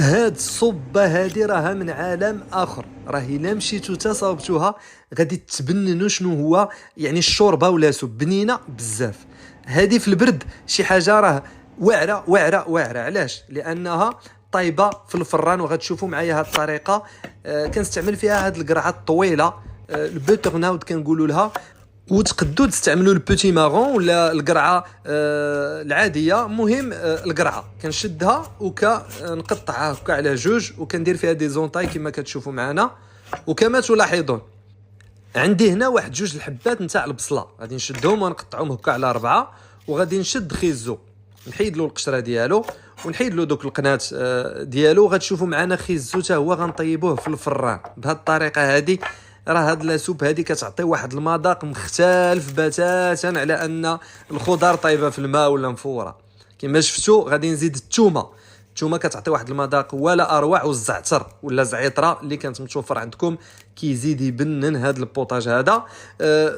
هاد الصبة هادي راها من عالم اخر، راه الا مشيتو تصاوبتوها غادي تبننوا شنو هو يعني الشوربه ولا سوب بنينه بزاف. هادي في البرد شي حاجه راه واعره واعره واعره. علاش؟ لانها طايبه في الفران، وغتشوفوا معايا هاد الطريقه. كنستعمل فيها هاد القرعه الطويله، البوترناود كنقولوا لها. وتقدوا تستعملوا البوتي مارون ولا القرعه العاديه. مهم القرعه كنشدها وكنقطعها هكا على جوج، وكندير فيها دي زونطاي كما كتشوفوا معنا. وكما تلاحظون عندي هنا واحد جوج الحبات نتاع البصله، غادي نشدهم ونقطعهم هكا على 4. وغادي نشد خيزو، نحيد له القشره ديالو ونحيد له دوك القنات ديالو. غتشوفوا معنا خيزو حتى هو غنطيبوه في الفران بهذه الطريقه هذه. راه هاد لاسوب هادي كتعطي واحد المذاق مختلف بتاتا على ان الخضر طايبه في الماء ولا مفوره. كما شفتوا غادي نزيد الثومه كتعطي واحد المذاق ولا اروع، والزعتر ولا زعيطره اللي كانت متوفر عندكم كيزيد يبنن هذا البوطاج هذا.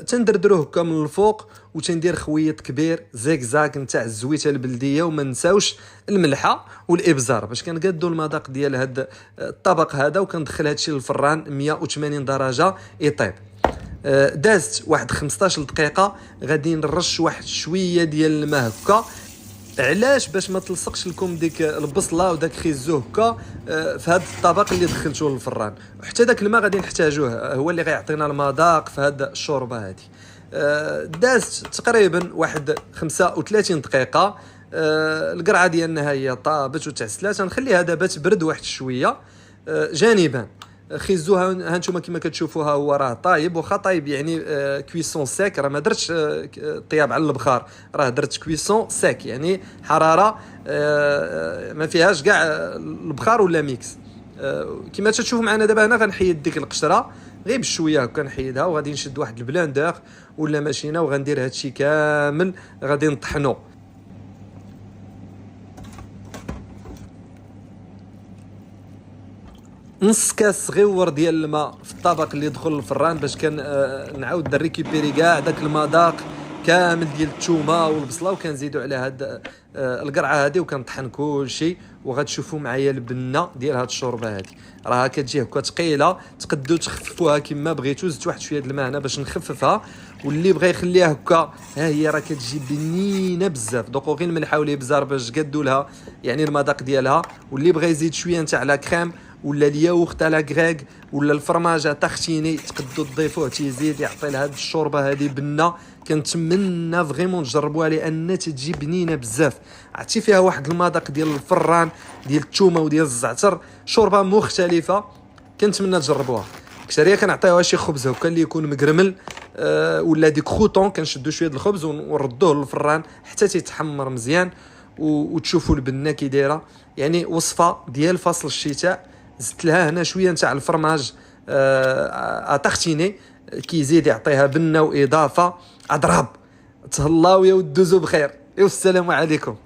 تندردروه هكا من الفوق، وتندير خويط كبير زيكزاك نتاع الزويته البلديه. وما نساوش الملحه والابزار باش كنقادوا المذاق ديال هذا الطبق هذا. وكندخل هادشي للفران 180 درجه يطيب. دازت واحد 15 دقيقه. غادي نرش واحد شويه ديال الماء هكا. علاش؟ باش ما تلصقش لكم ديك البصله وداك خيزو هكا في هذا الطبق اللي دخلتوه للفران. وحتى داك الماء غادي نحتاجوه، هو اللي غيعطينا المذاق في هذا الشوربه هذه. دازت تقريبا واحد 35 دقيقه. القرعه ديالنا هي طابت وتعسلات. نخليها دابا تبرد واحد شويه جانبا. خيزوها هانتوما كما كتشوفوها هو راه طايب، واخا طايب يعني كويسون سيك. راه ما درتش طياب على البخار، راه درت كويسون سيك يعني حراره ما فيهاش كاع البخار ولا ميكس. كما تشوفوا معنا دابا هنا غنحيد ديك القشره غير بشويه هكا، نحيدها. وغادي نشد واحد البلاندر ولا ماشينه، وغندير هادشي كامل غادي نطحنو. نص كاس صغيور ديال الماء في الطبق اللي دخل الفران باش كان نعاود نريكوبيري كاع داك المذاق كامل ديال الثومه والبصله. وكنزيدوا على هاد القرعه هذه وكنطحن كل شيء. وغتشوفوا معايا البنه ديال هاد الشوربه هذه راها كتجي هكا ثقيله. تقدروا تخففوها كما بغيتوا. زدت واحد شويه د الماء هنا باش نخففها. واللي بغى يخليها هكا ها هي راه كتجي بنينه بزاف. دوكو غير نملحوا لي بزار باش قادوا لها يعني المذاق ديالها. واللي بغى يزيد شويه نتاع لا كريم ولا الياوخت على غريك ولا الفرماج تختيني تقدروا تضيفوه تيزيد يعطي لهاد الشوربه هذه بنه. كنتمنى فريمون تجربوها لان تجي بنينه بزاف. عرفتي فيها واحد المذاق ديال الفران ديال الثومه وديال الزعتر، شوربه مختلفه. كنتمنى تجربوها. كشريه كنعطيوها شي خبز هكا اللي يكون مقرمل ولا ديك خوطون. كنشدو شويه الخبز ونردوه للفران حتى تيتحمر مزيان. وتشوفوا البنه كي دايره يعني وصفه ديال فصل الشتاء. زدت لها هنا شويه نتاع الفرماج اتختيني كيزيد يعطيها بنه واضافه اضراب. تهلاو يا ودوزو بخير. والسلام عليكم.